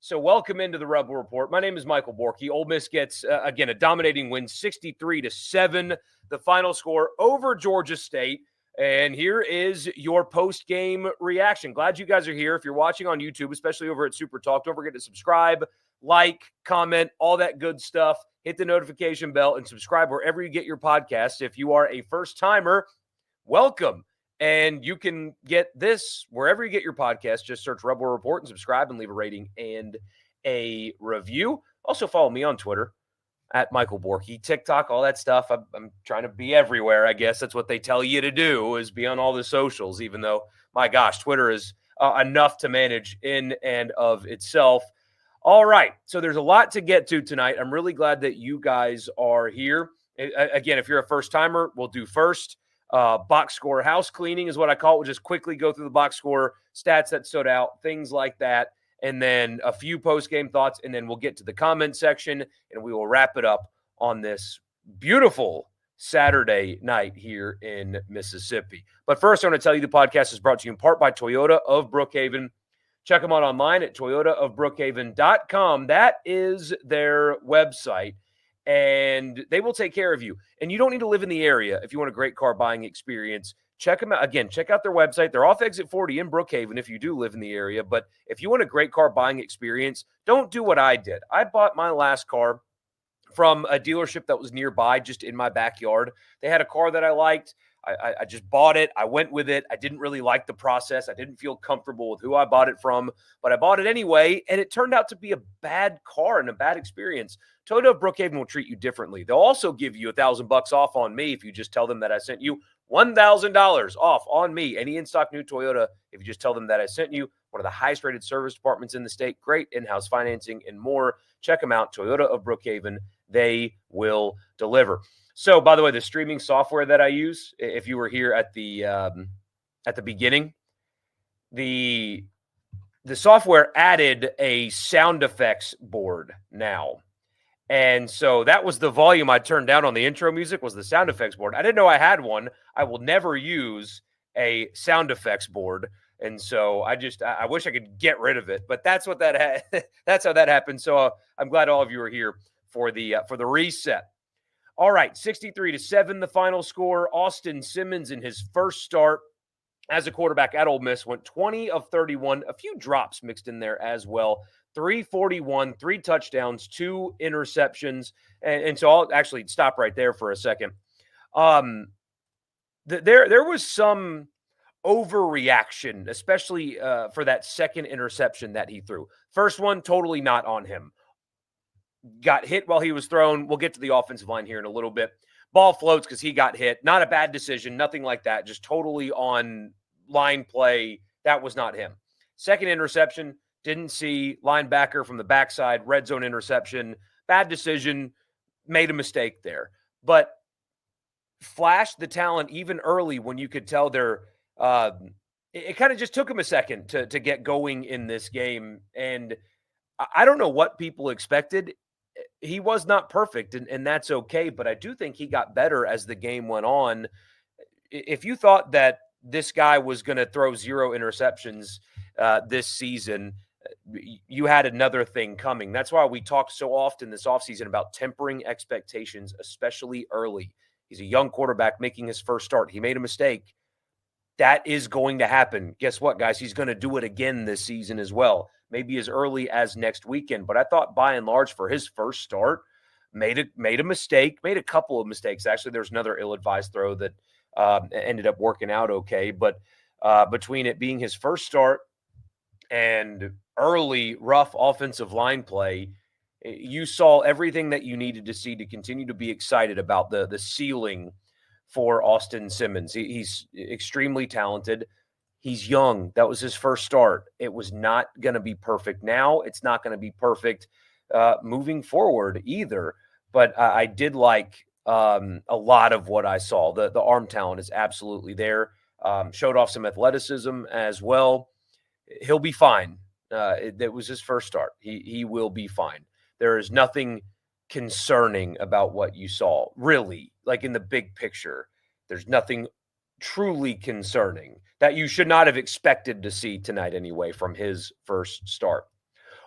So welcome into the Rebel Report. My name is Michael Borky. Ole Miss gets, again, a dominating win, 63-7, the final score over Georgia State. And here is your post-game reaction. Glad you guys are here. If you're watching on YouTube, especially over at SuperTalk, don't forget to subscribe, like, comment, all that good stuff. Hit the notification bell and subscribe wherever you get your podcasts. If you are a first-timer, welcome. And you can get this wherever you get your podcast. Just search Rebel Report and subscribe and leave a rating and a review. Also follow me on Twitter at Michael Borky, TikTok, all that stuff. I'm trying to be everywhere. I guess that's what they tell you to do, is be on all the socials, even though, my gosh, Twitter is enough to manage in and of itself. All right, so there's a lot to get to tonight. I'm really glad that you guys are here. Again, if you're a first-timer, we'll do first. Box score house cleaning is what I call it. We'll just quickly go through the box score, stats that stood out, things like that, and then a few post-game thoughts, and then we'll get to the comment section, and we will wrap it up on this beautiful Saturday night here in Mississippi. But first, I want to tell you the podcast is brought to you in part by Toyota of Brookhaven. Check them out online at toyotaofbrookhaven.com. That is their website. And they will take care of you. And you don't need to live in the area if you want a great car buying experience. Check them out. Again, check out their website. They're off exit 40 in Brookhaven if you do live in the area. But if you want a great car buying experience, don't do what I did. I bought my last car from a dealership that was nearby, just in my backyard. They had a car that I liked. I just bought it. I went with it. I didn't really like the process. I didn't feel comfortable with who I bought it from, but I bought it anyway, and it turned out to be a bad car and a bad experience. Toyota of Brookhaven will treat you differently. They'll also give you $1,000 off on me if you just tell them that I sent you. $1,000 off on me. Any in-stock new Toyota, if you just tell them that I sent you. One of the highest-rated service departments in the state. Great in-house financing and more. Check them out, Toyota of Brookhaven. They will deliver. So, by the way, the streaming software that I use, if you were here at the beginning, the software added a sound effects board now. And so that was the volume I turned down on the intro music, was the sound effects board. I didn't know I had one. I will never use a sound effects board. And so I wish I could get rid of it, but that's what that's how that happened. So I'm glad all of you are here for the reset. All right, 63-7, the final score. Austin Simmons in his first start as a quarterback at Ole Miss went 20 of 31, a few drops mixed in there as well. 341, 3 touchdowns, 2 interceptions. And so I'll actually stop right there for a second. There was some overreaction, especially for that second interception that he threw. First one, totally not on him. Got hit while he was thrown. We'll get to the offensive line here in a little bit. Ball floats because he got hit. Not a bad decision, nothing like that. Just totally on line play. That was not him. Second interception, didn't see. Linebacker from the backside, red zone interception. Bad decision, made a mistake there. But flashed the talent even early when you could tell they're it kind of just took him a second to get going in this game. And I don't know what people expected. He was not perfect, and that's okay, but I do think he got better as the game went on. If you thought that this guy was going to throw 0 interceptions this season, you had another thing coming. That's why we talk so often this offseason about tempering expectations, especially early. He's a young quarterback making his first start. He made a mistake. That is going to happen. Guess what, guys? He's going to do it again this season as well. Maybe as early as next weekend. But I thought by and large for his first start, made a mistake, made a couple of mistakes. Actually, there's another ill-advised throw that ended up working out okay. But between it being his first start and early rough offensive line play, you saw everything that you needed to see to continue to be excited about the ceiling for Austin Simmons. He's extremely talented. He's young. That was his first start. It was not going to be perfect now. It's not going to be perfect moving forward either. But I did like a lot of what I saw. The arm talent is absolutely there. Showed off some athleticism as well. He'll be fine. It was his first start. He will be fine. There is nothing concerning about what you saw, really, like in the big picture. There's nothing truly concerning that you should not have expected to see tonight anyway from his first start.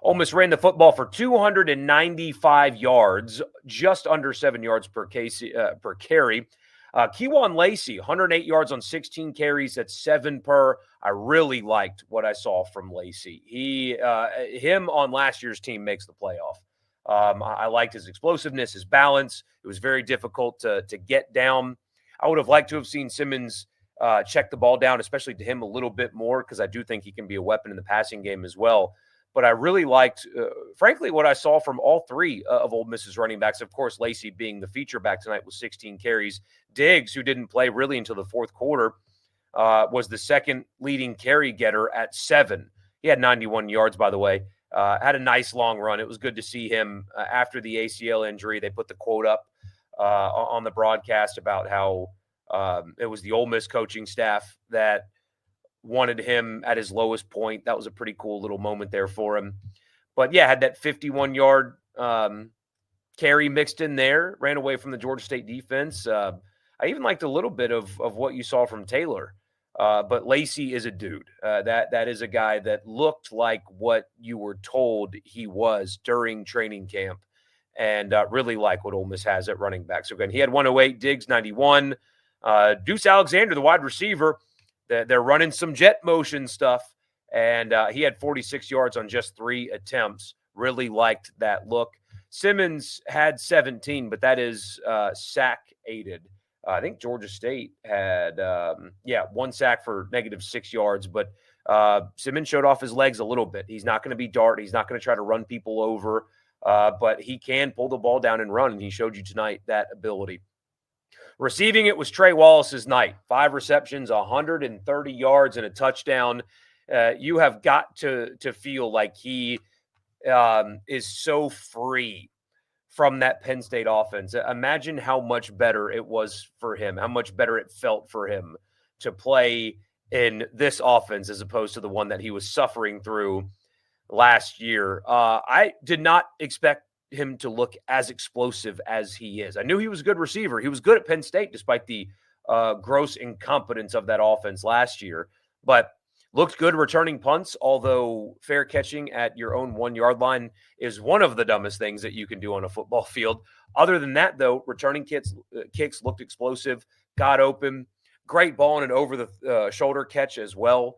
Ole Miss ran the football for 295 yards, just under 7 yards per carry. Kewan Lacey, 108 yards on 16 carries. That's 7 per. I really liked what I saw from Lacey. Him on last year's team makes the playoff. I liked his explosiveness, his balance. It was very difficult to get down. I would have liked to have seen Simmons check the ball down, especially to him a little bit more, because I do think he can be a weapon in the passing game as well. But I really liked, frankly, what I saw from all three of Ole Miss's running backs. Of course, Lacey being the feature back tonight with 16 carries. Diggs, who didn't play really until the fourth quarter, was the second leading carry getter at 7. He had 91 yards, by the way. Had a nice long run. It was good to see him after the ACL injury. They put the quote up on the broadcast about how it was the Ole Miss coaching staff that wanted him at his lowest point. That was a pretty cool little moment there for him. But yeah, had that 51-yard carry mixed in there, ran away from the Georgia State defense. I even liked a little bit of what you saw from Taylor. But Lacey is a dude. That is a guy that looked like what you were told he was during training camp, and really like what Ole Miss has at running back. So again, he had 108, Diggs 91. Deuce Alexander, the wide receiver, they're running some jet motion stuff, and he had 46 yards on just 3 attempts. Really liked that look. Simmons had 17, but that is sack-aided. I think Georgia State had, 1 sack for -6 yards, but Simmons showed off his legs a little bit. He's not going to be Dart. He's not going to try to run people over, but he can pull the ball down and run, and he showed you tonight that ability. Receiving it was Trey Wallace's night. 5 receptions, 130 yards, and a touchdown. You have got to feel like he is so free from that Penn State offense. Imagine how much better it was for him, how much better it felt for him to play in this offense as opposed to the one that he was suffering through last year. I did not expect him to look as explosive as he is. I knew he was a good receiver. He was good at Penn State despite the gross incompetence of that offense last year, but looked good returning punts, although fair catching at your own 1-yard line is one of the dumbest things that you can do on a football field. Other than that, though, returning kicks looked explosive, got open. Great ball and an over-the-shoulder catch as well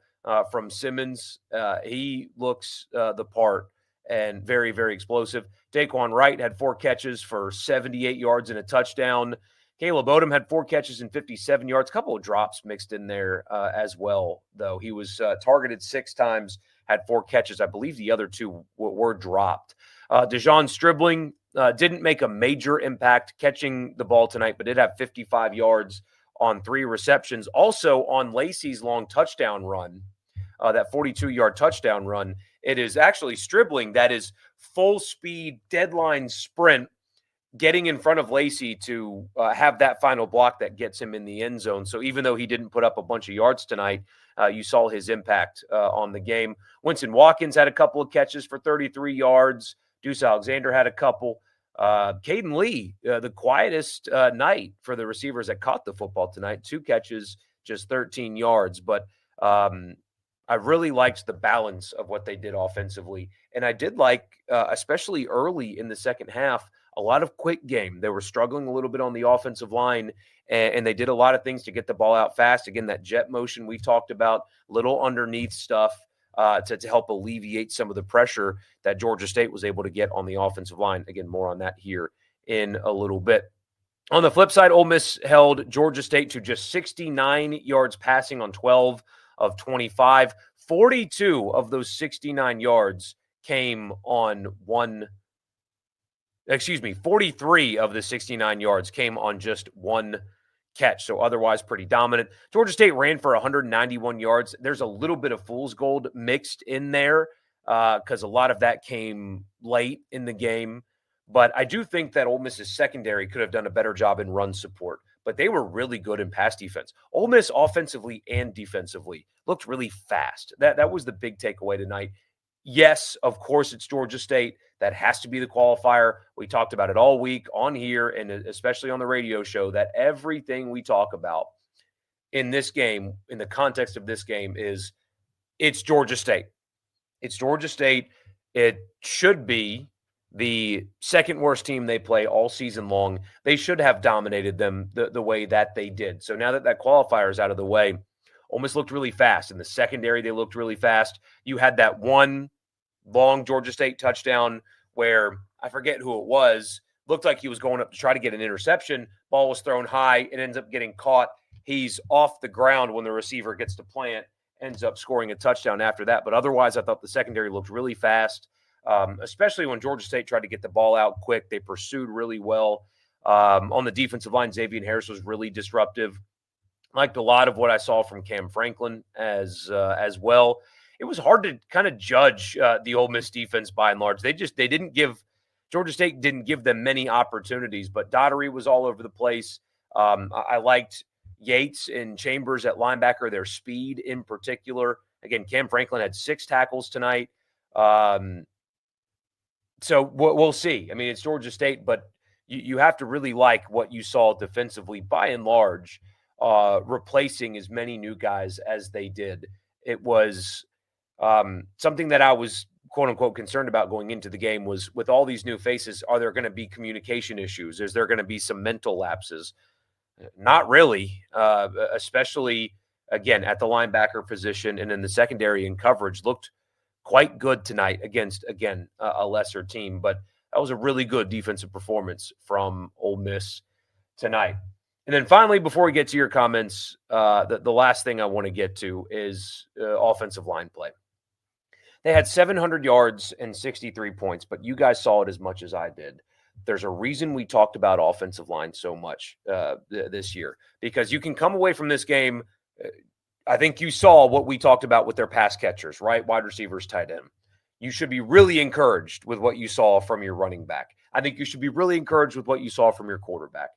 from Simmons. He looks the part and very, very explosive. Daquan Wright had 4 catches for 78 yards and a touchdown. Caleb Odom had 4 catches and 57 yards. A couple of drops mixed in there as well, though. He was targeted 6 times, had 4 catches. I believe the other 2 were dropped. Dejon Stribling didn't make a major impact catching the ball tonight, but did have 55 yards on 3 receptions. Also on Lacey's long touchdown run, that 42-yard touchdown run, it is actually Stribling that is full speed deadline sprint, getting in front of Lacey to have that final block that gets him in the end zone. So even though he didn't put up a bunch of yards tonight, you saw his impact on the game. Winston Watkins had a couple of catches for 33 yards. Deuce Alexander had a couple. Caden Lee, the quietest night for the receivers that caught the football tonight. 2 catches, just 13 yards. But I really liked the balance of what they did offensively. And I did like, especially early in the second half, a lot of quick game. They were struggling a little bit on the offensive line, and they did a lot of things to get the ball out fast. Again, that jet motion we've talked about, little underneath stuff to help alleviate some of the pressure that Georgia State was able to get on the offensive line. Again, more on that here in a little bit. On the flip side, Ole Miss held Georgia State to just 69 yards passing on 12 of 25. 42 of those 69 yards came on 43 of the 69 yards came on just 1 catch. So otherwise pretty dominant. Georgia State ran for 191 yards. There's a little bit of fool's gold mixed in there because a lot of that came late in the game. But I do think that Ole Miss's secondary could have done a better job in run support. But they were really good in pass defense. Ole Miss offensively and defensively looked really fast. That was the big takeaway tonight. Yes, of course, it's Georgia State. That has to be the qualifier. We talked about it all week on here and especially on the radio show that everything we talk about in this game, in the context of this game, is it's Georgia State. It's Georgia State. it should be the second worst team they play all season long. They should have dominated them the way that they did. So now that that qualifier is out of the way, Ole Miss looked really fast. In the secondary, they looked really fast. You had that one long Georgia State touchdown where I forget who it was. Looked like he was going up to try to get an interception. Ball was thrown high. It ends up getting caught. He's off the ground when the receiver gets to plant, ends up scoring a touchdown after that. But otherwise, I thought the secondary looked really fast, especially when Georgia State tried to get the ball out quick. They pursued really well. On the defensive line, Xavier Harris was really disruptive. Liked a lot of what I saw from Cam Franklin as well. It was hard to kind of judge the Ole Miss defense by and large. Georgia State didn't give them many opportunities, but Daugherty was all over the place. I liked Yates and Chambers at linebacker, their speed in particular. Again, Cam Franklin had 6 tackles tonight. So we'll see. I mean, it's Georgia State, but you have to really like what you saw defensively by and large, replacing as many new guys as they did. It was something that I was quote unquote concerned about going into the game was with all these new faces, are there going to be communication issues? Is there going to be some mental lapses? Not really, especially again at the linebacker position and in the secondary and coverage looked quite good tonight against, again, a lesser team. But that was a really good defensive performance from Ole Miss tonight. And then finally, before we get to your comments, the last thing I want to get to is offensive line play. They had 700 yards and 63 points, but you guys saw it as much as I did. There's a reason we talked about offensive line so much this year, because you can come away from this game. I think you saw what we talked about with their pass catchers, right? Wide receivers, tight end. You should be really encouraged with what you saw from your running back. I think you should be really encouraged with what you saw from your quarterback.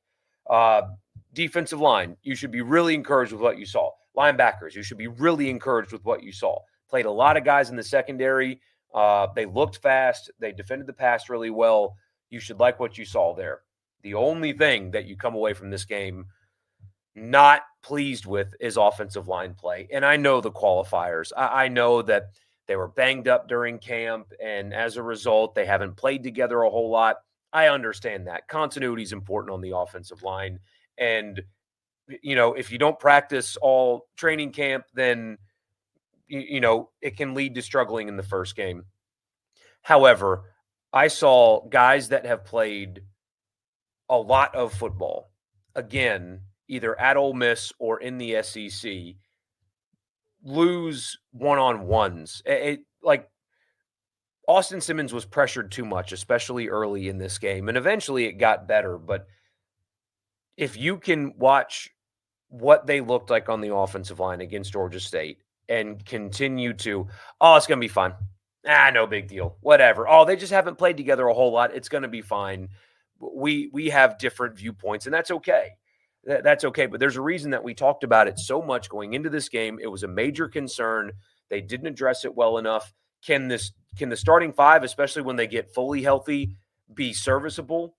Defensive line, you should be really encouraged with what you saw. Linebackers, you should be really encouraged with what you saw. Played a lot of guys in the secondary. They looked fast. They defended the pass really well. You should like what you saw there. The only thing that you come away from this game not pleased with is offensive line play. And I know the qualifiers. I know that they were banged up during camp, and as a result, they haven't played together a whole lot. I understand that. Continuity is important on the offensive line. And, you know, if you don't practice all training camp, then it can lead to struggling in the first game. However, I saw guys that have played a lot of football, again, either at Ole Miss or in the SEC, lose one-on-ones. Like Austin Simmons was pressured too much, especially early in this game, and eventually it got better. But if you can watch what they looked like on the offensive line against Georgia State and continue to, it's going to be fine. No big deal. Whatever. They just haven't played together a whole lot. It's going to be fine. We have different viewpoints, and that's okay. That's okay. But there's a reason that we talked about it so much going into this game. It was a major concern. They didn't address it well enough. Can the starting 5, especially when they get fully healthy, be serviceable?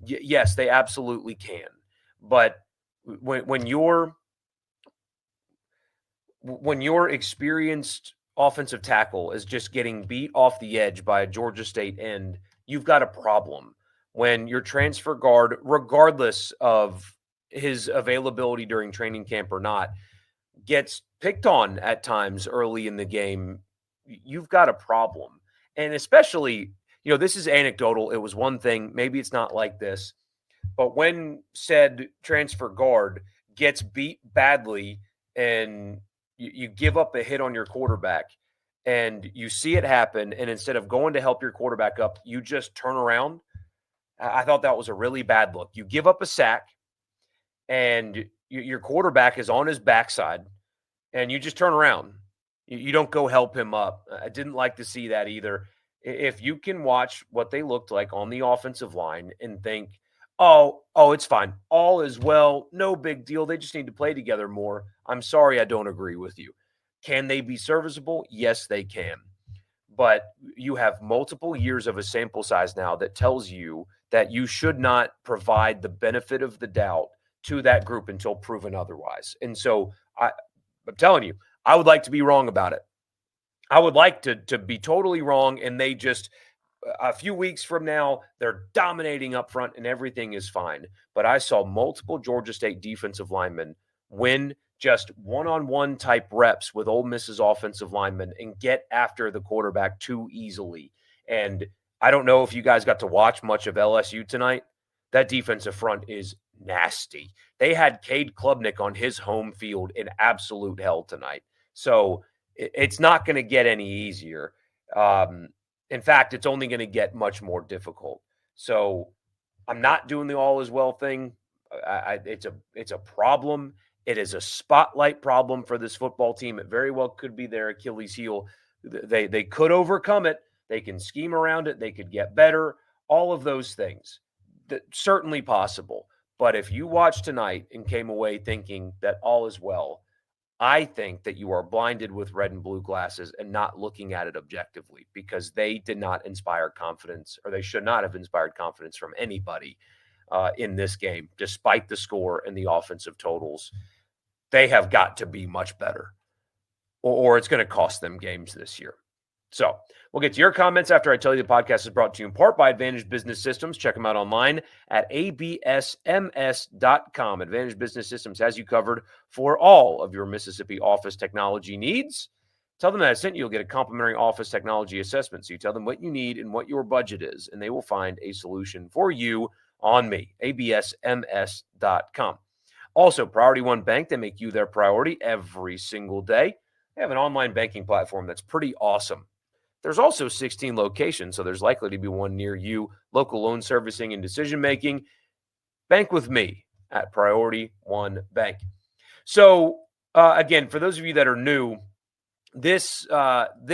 Yes, they absolutely can. But when you're experienced offensive tackle is just getting beat off the edge by a Georgia State end, you've got a problem. When your transfer guard, regardless of his availability during training camp or not, gets picked on at times early in the game, you've got a problem. And especially, this is anecdotal. It was one thing. Maybe it's not like this. But when said transfer guard gets beat badly and you give up a hit on your quarterback and you see it happen, and instead of going to help your quarterback up, you just turn around, I thought that was a really bad look. You give up a sack and your quarterback is on his backside and you just turn around. You don't go help him up. I didn't like to see that either. If you can watch what they looked like on the offensive line and think, oh, it's fine. All is well. No big deal. They just need to play together more. I'm sorry, I don't agree with you. Can they be serviceable? Yes, they can. But you have multiple years of a sample size now that tells you that you should not provide the benefit of the doubt to that group until proven otherwise. And so I'm telling you, I would like to be wrong about it. I would like to be totally wrong, and they just a few weeks from now, they're dominating up front and everything is fine. But I saw multiple Georgia State defensive linemen win just one-on-one type reps with Ole Miss's offensive linemen and get after the quarterback too easily. And I don't know if you guys got to watch much of LSU tonight. That defensive front is nasty. They had Cade Klubnik on his home field in absolute hell tonight. So it's not going to get any easier. In fact, it's only going to get much more difficult. So I'm not doing the all is well thing. It's a problem. It is a spotlight problem for this football team. It very well could be their Achilles heel. They could overcome it. They can scheme around it. They could get better. All of those things, certainly possible. But if you watched tonight and came away thinking that all is well, I think that you are blinded with red and blue glasses and not looking at it objectively, because they did not inspire confidence, or they should not have inspired confidence from anybody in this game, despite the score and the offensive totals. They have got to be much better, or it's going to cost them games this year. So we'll get to your comments after I tell you the podcast is brought to you in part by Advantage Business Systems. Check them out online at absms.com. Advantage Business Systems has you covered for all of your Mississippi office technology needs. Tell them that I sent you. You'll get a complimentary office technology assessment. So you tell them what you need and what your budget is, and they will find a solution for you on me, absms.com. Also, Priority One Bank, they make you their priority every single day. They have an online banking platform that's pretty awesome. There's also 16 locations, so there's likely to be one near you. Local loan servicing and decision-making. Bank with me at Priority One Bank. So, again, for those of you that are new, this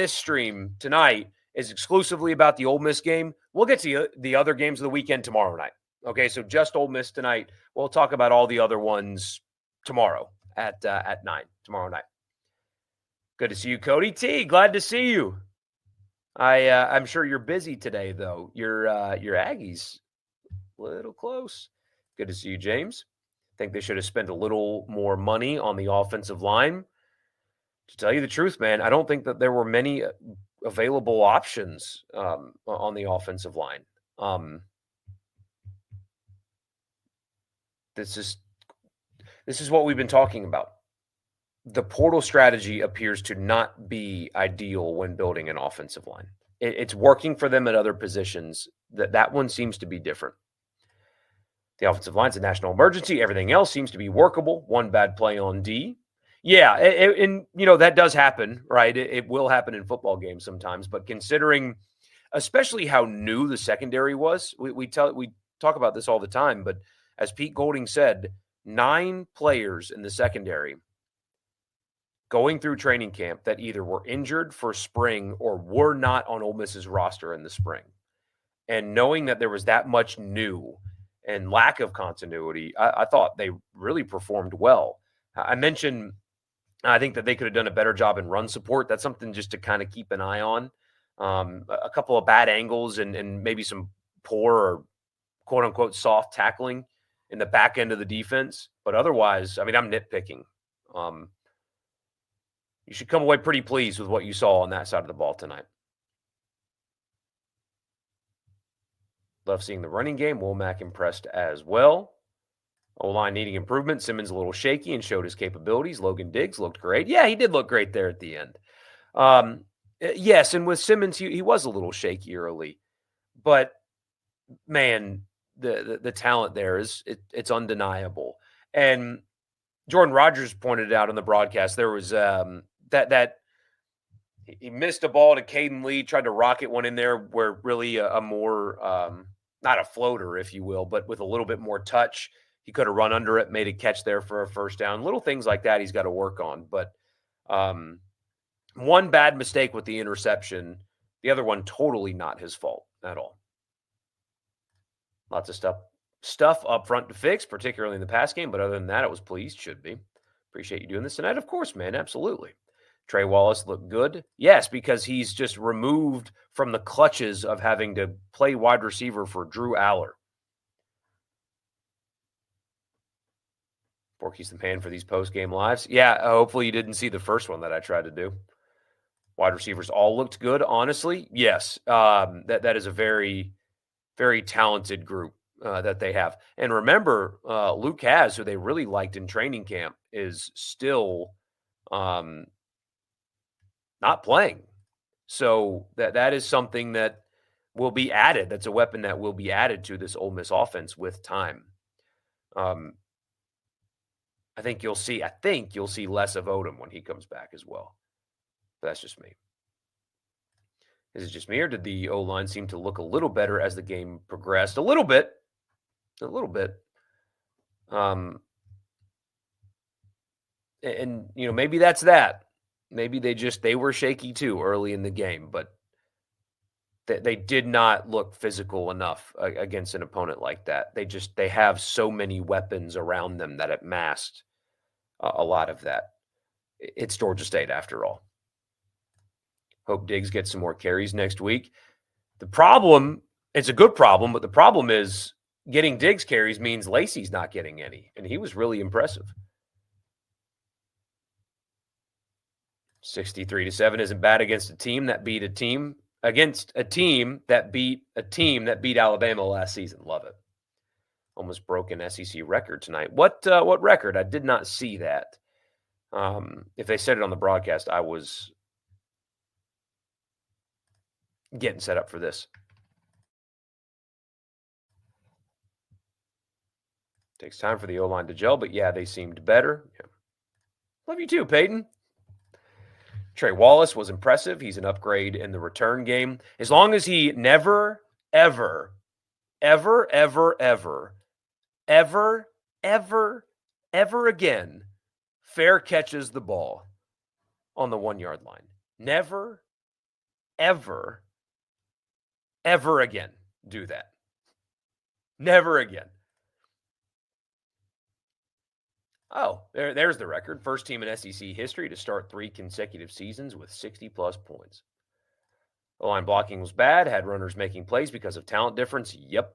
stream tonight is exclusively about the Ole Miss game. We'll get to the other games of the weekend tomorrow night. Okay, so just Ole Miss tonight. We'll talk about all the other ones tomorrow at 9, tomorrow night. Good to see you, Cody T. Glad to see you. I'm sure you're busy today, though. Your Aggies, a little close. Good to see you, James. Think they should have spent a little more money on the offensive line. To tell you the truth, man, I don't think that there were many available options on the offensive line. This is what we've been talking about. The portal strategy appears to not be ideal when building an offensive line. It's working for them at other positions. That one seems to be different. The offensive line's a national emergency. Everything else seems to be workable. One bad play on D. Yeah, and that does happen, right? It will happen in football games sometimes. But considering, especially how new the secondary was, we talk about this all the time. But as Pete Golding said, 9 players in the secondary going through training camp that either were injured for spring or were not on Ole Miss's roster in the spring. And knowing that there was that much new and lack of continuity, I thought they really performed well. I mentioned, I think that they could have done a better job in run support. That's something just to kind of keep an eye on. A couple of bad angles and maybe some poor or quote-unquote soft tackling in the back end of the defense. But otherwise, I mean, I'm nitpicking. You should come away pretty pleased with what you saw on that side of the ball tonight. Love seeing the running game. Womack impressed as well. O-line needing improvement. Simmons a little shaky and showed his capabilities. Logan Diggs looked great. Yeah, he did look great there at the end. Yes, and with Simmons, he was a little shaky early. But, man, the talent there it's undeniable. And Jordan Rodgers pointed out on the broadcast there was that he missed a ball to Caden Lee, tried to rocket one in there where really a more not a floater, if you will, but with a little bit more touch. He could have run under it, made a catch there for a first down. Little things like that he's got to work on. But one bad mistake with the interception, the other one totally not his fault at all. Lots of stuff up front to fix, particularly in the pass game. But other than that, it was pleased. Should be. Appreciate you doing this tonight. Of course, man. Absolutely. Trey Wallace looked good. Yes, because he's just removed from the clutches of having to play wide receiver for Drew Aller. Borky's the man for these post-game lives. Yeah, hopefully you didn't see the first one that I tried to do. Wide receivers all looked good, honestly. Yes, that is a very, very talented group that they have. And remember, Luke Has, who they really liked in training camp, is still um, not playing. So that is something that will be added. That's a weapon that will be added to this Ole Miss offense with time. Um, I think you'll see less of Odom when he comes back as well. But that's just me. Is it just me, or did the O-line seem to look a little better as the game progressed? A little bit. A little bit. And maybe that's that. Maybe they were shaky too early in the game, but they did not look physical enough against an opponent like that. They have so many weapons around them that it masked a lot of that. It's Georgia State after all. Hope Diggs gets some more carries next week. The problem, it's a good problem, but the problem is getting Diggs carries means Lacey's not getting any, and he was really impressive. 63-7 isn't bad against a team that beat Alabama last season. Love it. Almost broke an SEC record tonight. What record? I did not see that. If they said it on the broadcast, I was getting set up for this. Takes time for the O-line to gel, but yeah, they seemed better. Yeah. Love you too, Peyton. Trey Wallace was impressive. He's an upgrade in the return game. As long as he never, ever, ever, ever, ever, ever, ever, ever again fair catches the ball on the 1-yard line. Never, ever, ever again do that. Never again. Oh, there's the record. First team in SEC history to start 3 consecutive seasons with 60-plus points. The line blocking was bad, had runners making plays because of talent difference. Yep.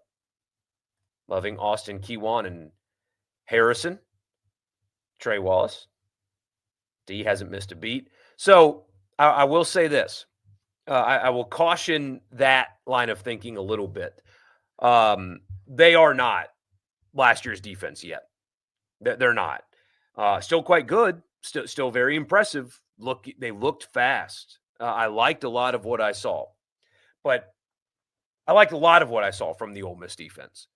Loving Austin Kewan and Harrison. Trey Wallace. D hasn't missed a beat. So I will say this. I will caution that line of thinking a little bit. They are not last year's defense yet. They're not. Still quite good. Still very impressive. They looked fast. I liked a lot of what I saw. But I liked a lot of what I saw from the Ole Miss defense.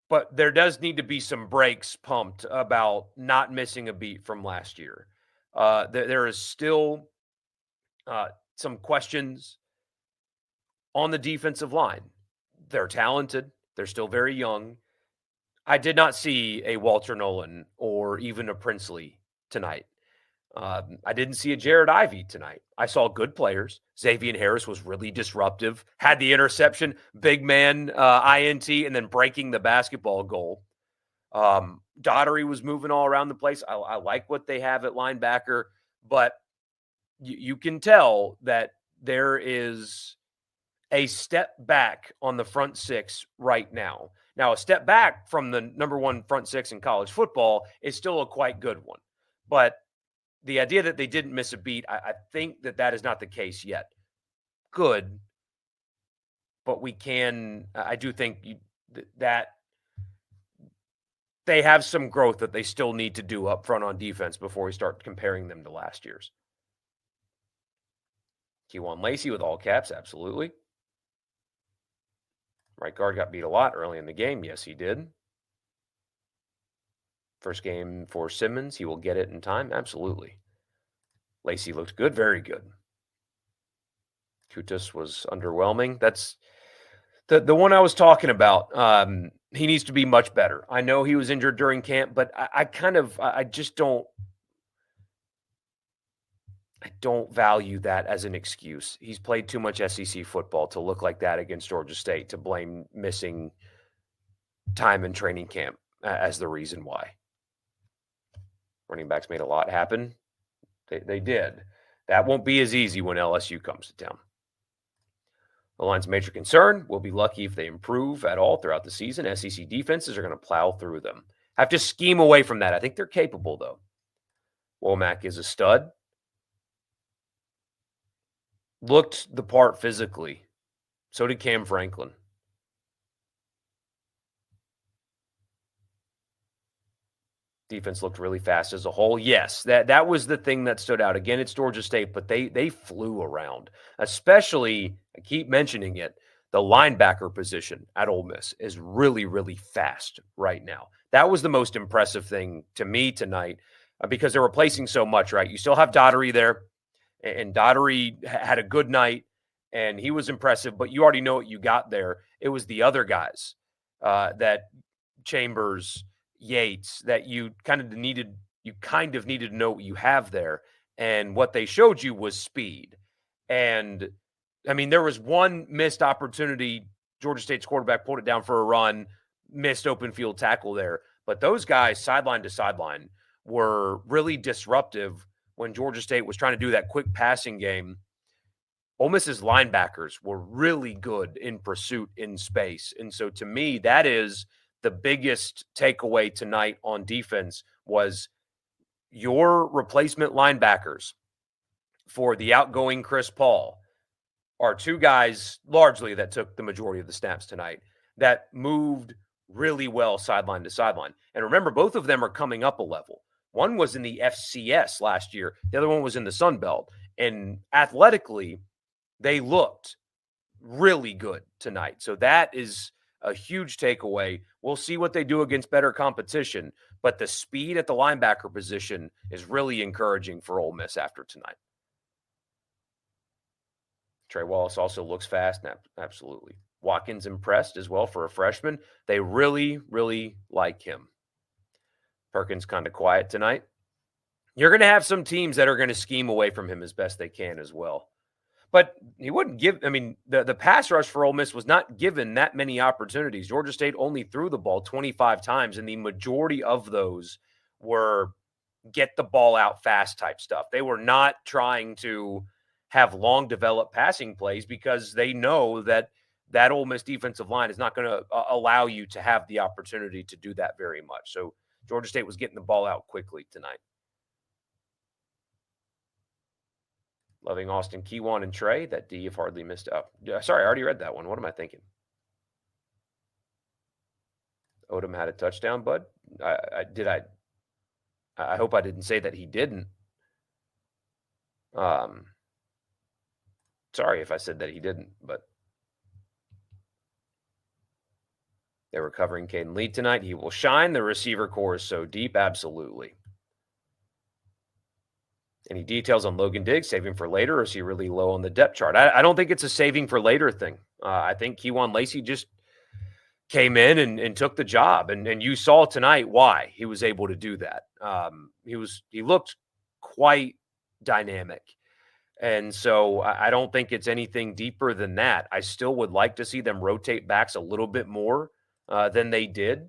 But there does need to be some brakes pumped about not missing a beat from last year. There is still some questions on the defensive line. They're talented. They're still very young. I did not see a Walter Nolan or even a Princely tonight. I didn't see a Jared Ivey tonight. I saw good players. Xavier Harris was really disruptive, had the interception, big man, INT, and then breaking the basketball goal. Daughtery was moving all around the place. I like what they have at linebacker, but you can tell that there is a step back on the front six right now. Now, a step back from the number one front six in college football is still a quite good one. But the idea that they didn't miss a beat, I think that is not the case yet. Good. But I do think that they have some growth that they still need to do up front on defense before we start comparing them to last year's. Kewan Lacey with all caps, absolutely. Right guard got beat a lot early in the game. Yes, he did. First game for Simmons. He will get it in time. Absolutely. Lacey looked good. Very good. Kutas was underwhelming. That's the one I was talking about. He needs to be much better. I know he was injured during camp, but I don't value that as an excuse. He's played too much SEC football to look like that against Georgia State, to blame missing time in training camp as the reason why. Running backs made a lot happen. They did. That won't be as easy when LSU comes to town. The line's major concern. We'll be lucky if they improve at all throughout the season. SEC defenses are going to plow through them. Have to scheme away from that. I think they're capable, though. Womack is a stud. looked the part physically. So did Cam Franklin. Defense looked really fast as a whole. Yes, that was the thing that stood out. Again, it's Georgia State, but they flew around. Especially, I keep mentioning it, the linebacker position at Ole Miss is really, really fast right now. That was the most impressive thing to me tonight because they're replacing so much, right? You still have Daugherty there, and Daugherty had a good night, and he was impressive, but you already know what you got there. It was the other guys that Chambers, Yates, that you kind of needed to know what you have there. And what they showed you was speed. And I mean, there was one missed opportunity. Georgia State's quarterback pulled it down for a run, missed open field tackle there. But those guys, sideline to sideline, were really disruptive when Georgia State was trying to do that quick passing game. Ole Miss's linebackers were really good in pursuit in space. And so to me, that is the biggest takeaway tonight on defense was your replacement linebackers for the outgoing Chris Paul are two guys largely that took the majority of the snaps tonight that moved really well sideline to sideline. And remember, both of them are coming up a level. One was in the FCS last year. The other one was in the Sun Belt. And athletically, they looked really good tonight. So that is a huge takeaway. We'll see what they do against better competition, but the speed at the linebacker position is really encouraging for Ole Miss after tonight. Trey Wallace also looks fast. Absolutely. Watkins impressed as well for a freshman. They really, really like him. Perkins kind of quiet tonight. You're going to have some teams that are going to scheme away from him as best they can as well. But he wouldn't give – I mean, the pass rush for Ole Miss was not given that many opportunities. Georgia State only threw the ball 25 times, and the majority of those were get the ball out fast type stuff. They were not trying to have long developed passing plays because they know that Ole Miss defensive line is not going to allow you to have the opportunity to do that very much. So Georgia State was getting the ball out quickly tonight. Loving Austin, Kewan, and Trey. That D you've hardly missed up. Sorry, I already read that one. What am I thinking? Odom had a touchdown, bud. I hope I didn't say that he didn't. Sorry if I said that he didn't, but they were covering Caden Lee tonight. He will shine. The receiver core is so deep. Absolutely. Any details on Logan Diggs, saving for later, or is he really low on the depth chart? I don't think it's a saving for later thing. I think Kewan Lacey just came in and took the job. And you saw tonight why he was able to do that. He looked quite dynamic. And so I don't think it's anything deeper than that. I still would like to see them rotate backs a little bit more than they did.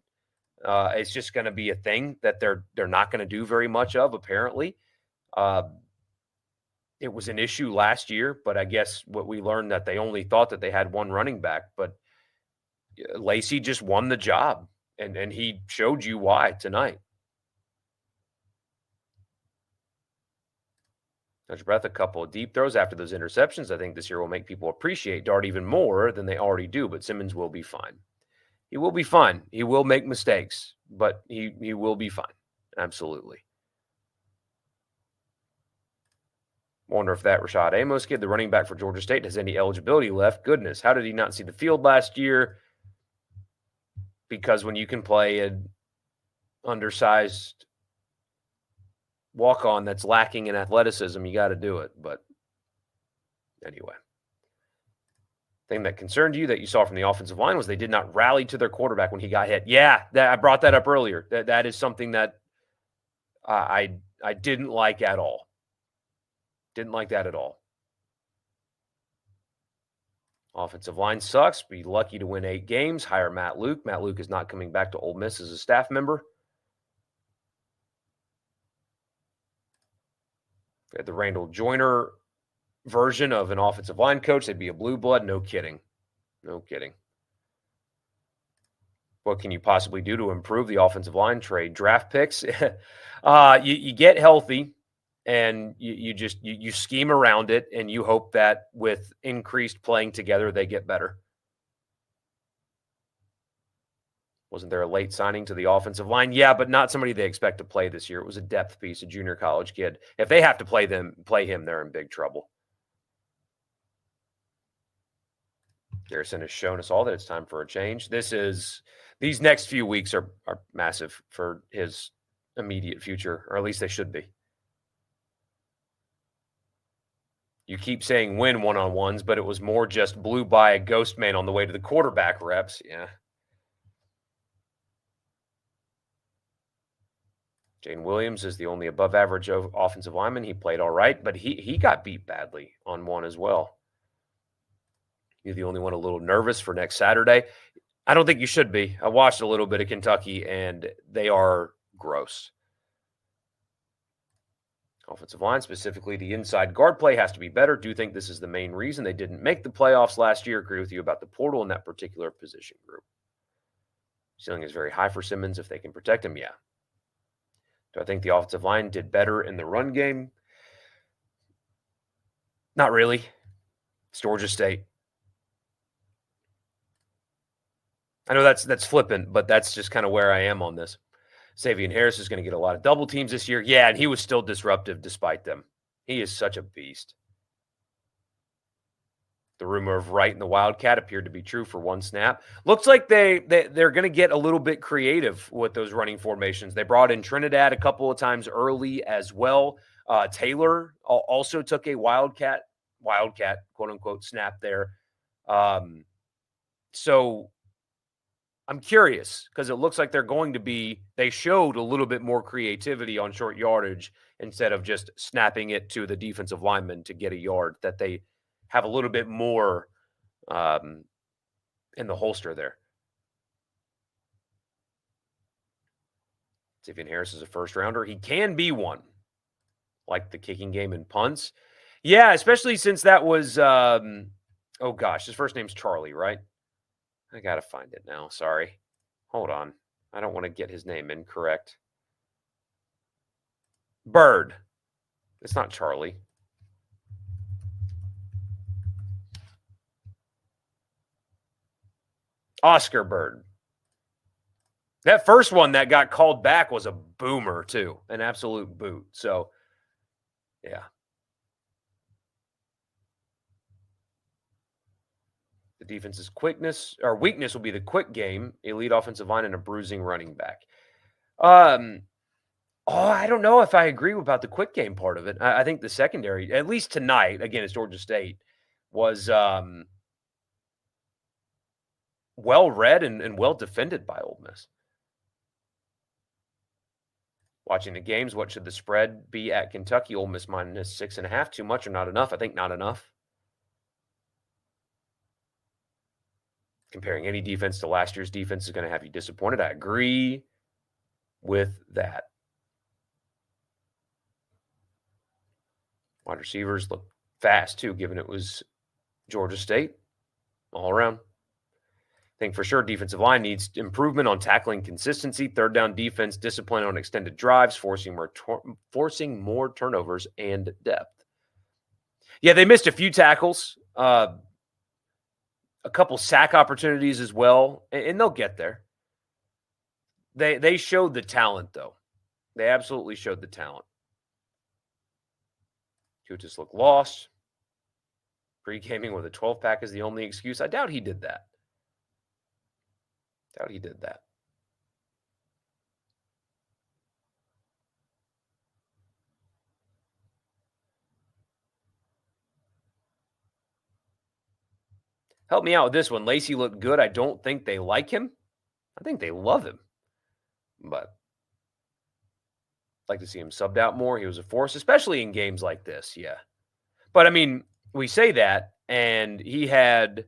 It's just going to be a thing that they're not going to do very much of, apparently. It was an issue last year, but I guess what we learned that they only thought that they had one running back, but Lacey just won the job, and he showed you why tonight. Touch breath, a couple of deep throws after those interceptions. I think this year will make people appreciate Dart even more than they already do, but Simmons will be fine. He will be fine. He will make mistakes, but he will be fine. Absolutely. Wonder if that Rashad Amos kid, the running back for Georgia State, has any eligibility left. Goodness, how did he not see the field last year? Because when you can play an undersized walk-on that's lacking in athleticism, you got to do it. But anyway, thing that concerned you that you saw from the offensive line was they did not rally to their quarterback when he got hit. Yeah, I brought that up earlier. That is something that I didn't like at all. Didn't like that at all. Offensive line sucks. Be lucky to win 8 games. Hire Matt Luke. Matt Luke is not coming back to Ole Miss as a staff member. We had the Randall Joyner version of an offensive line coach. They'd be a blue blood. No kidding. No kidding. What can you possibly do to improve the offensive line? Trade draft picks. You get healthy. and you scheme around it, and you hope that with increased playing together, they get better. Wasn't there a late signing to the offensive line? Yeah, but not somebody they expect to play this year. It was a depth piece, a junior college kid. If they have to play him, they're in big trouble. Garrison has shown us all that it's time for a change. These next few weeks are massive for his immediate future, or at least they should be. You keep saying win one-on-ones, but it was more just blew by a ghost man on the way to the quarterback reps. Yeah. Jane Williams is the only above-average offensive lineman. He played all right, but he got beat badly on one as well. You're the only one a little nervous for next Saturday. I don't think you should be. I watched a little bit of Kentucky, and they are gross. Offensive line, specifically the inside guard play, has to be better. Do you think this is the main reason they didn't make the playoffs last year? Agree with you about the portal in that particular position group. Ceiling is very high for Simmons if they can protect him. Yeah. Do I think the offensive line did better in the run game? Not really. It's Georgia State. I know that's flippant, but that's just kind of where I am on this. Savion Harris is going to get a lot of double teams this year. Yeah, and he was still disruptive despite them. He is such a beast. The rumor of Wright and the Wildcat appeared to be true for one snap. Looks like they're going to get a little bit creative with those running formations. They brought in Trinidad a couple of times early as well. Taylor also took a Wildcat, quote unquote, snap there. So I'm curious because it looks like they showed a little bit more creativity on short yardage instead of just snapping it to the defensive lineman to get a yard, that they have a little bit more in the holster there. Savion Harris is a first rounder. He can be one, like the kicking game and punts. Yeah, especially since that was, his first name's Charlie, right? I got to find it now. Sorry. Hold on. I don't want to get his name incorrect. Bird. It's not Charlie. Oscar Bird. That first one that got called back was a boomer, too. An absolute boot. So, yeah. The defense's weakness will be the quick game, elite offensive line, and a bruising running back. I don't know if I agree about the quick game part of it. I think the secondary, at least tonight, again, it's Georgia State, was well read and well defended by Ole Miss. Watching the games, what should the spread be at Kentucky? Ole Miss minus 6.5. Too much or not enough? I think not enough. Comparing any defense to last year's defense is going to have you disappointed. I agree with that. Wide receivers look fast, too, given it was Georgia State all around. I think for sure defensive line needs improvement on tackling consistency, third down defense, discipline on extended drives, forcing more turnovers, and depth. Yeah, they missed a few tackles, a couple sack opportunities as well, and they'll get there. They showed the talent, though. They absolutely showed the talent. Kutas looked lost. Pre-gaming with a 12-pack is the only excuse. I doubt he did that. Help me out with this one. Lacey looked good. I don't think they like him. I think they love him. But I'd like to see him subbed out more. He was a force, especially in games like this. Yeah. But, I mean, we say that, and he had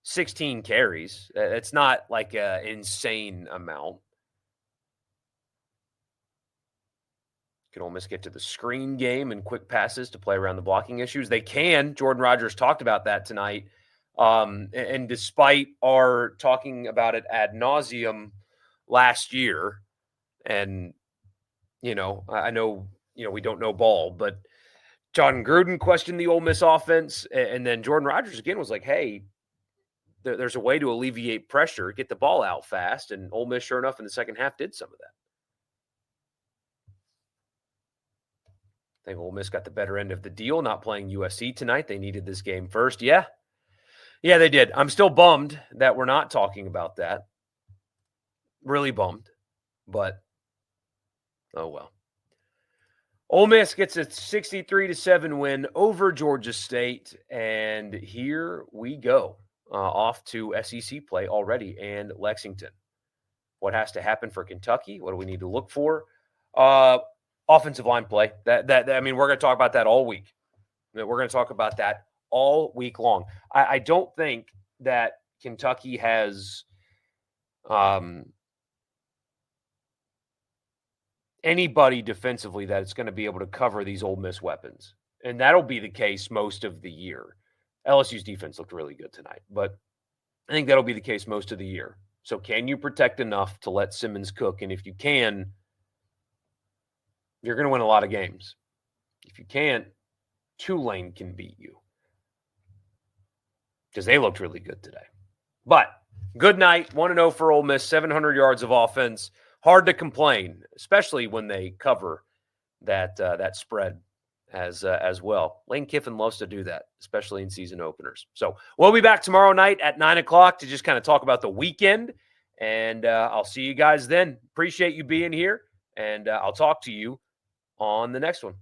16 carries. It's not like an insane amount. Can Ole Miss get to the screen game and quick passes to play around the blocking issues? They can. Jordan Rodgers talked about that tonight. And despite our talking about it ad nauseum last year, and, I know we don't know ball, but John Gruden questioned the Ole Miss offense, and then Jordan Rodgers again was like, hey, there's a way to alleviate pressure, get the ball out fast, and Ole Miss, sure enough, in the second half did some of that. I think Ole Miss got the better end of the deal, not playing USC tonight. They needed this game first. Yeah, they did. I'm still bummed that we're not talking about that. Really bummed, but oh well. Ole Miss gets a 63-7 win over Georgia State, and here we go. Off to SEC play already and Lexington. What has to happen for Kentucky? What do we need to look for? Offensive line play. We're going to talk about that all week. We're going to talk about that all week long. I don't think that Kentucky has anybody defensively that is going to be able to cover these Ole Miss weapons. And that'll be the case most of the year. LSU's defense looked really good tonight, but I think that'll be the case most of the year. So can you protect enough to let Simmons cook? And if you can, you're going to win a lot of games. If you can't, Tulane can beat you because they looked really good today. But good night, 1-0 for Ole Miss, 700 yards of offense. Hard to complain, especially when they cover that spread as well. Lane Kiffin loves to do that, especially in season openers. So we'll be back tomorrow night at 9 o'clock to just kind of talk about the weekend, and I'll see you guys then. Appreciate you being here, and I'll talk to you on the next one.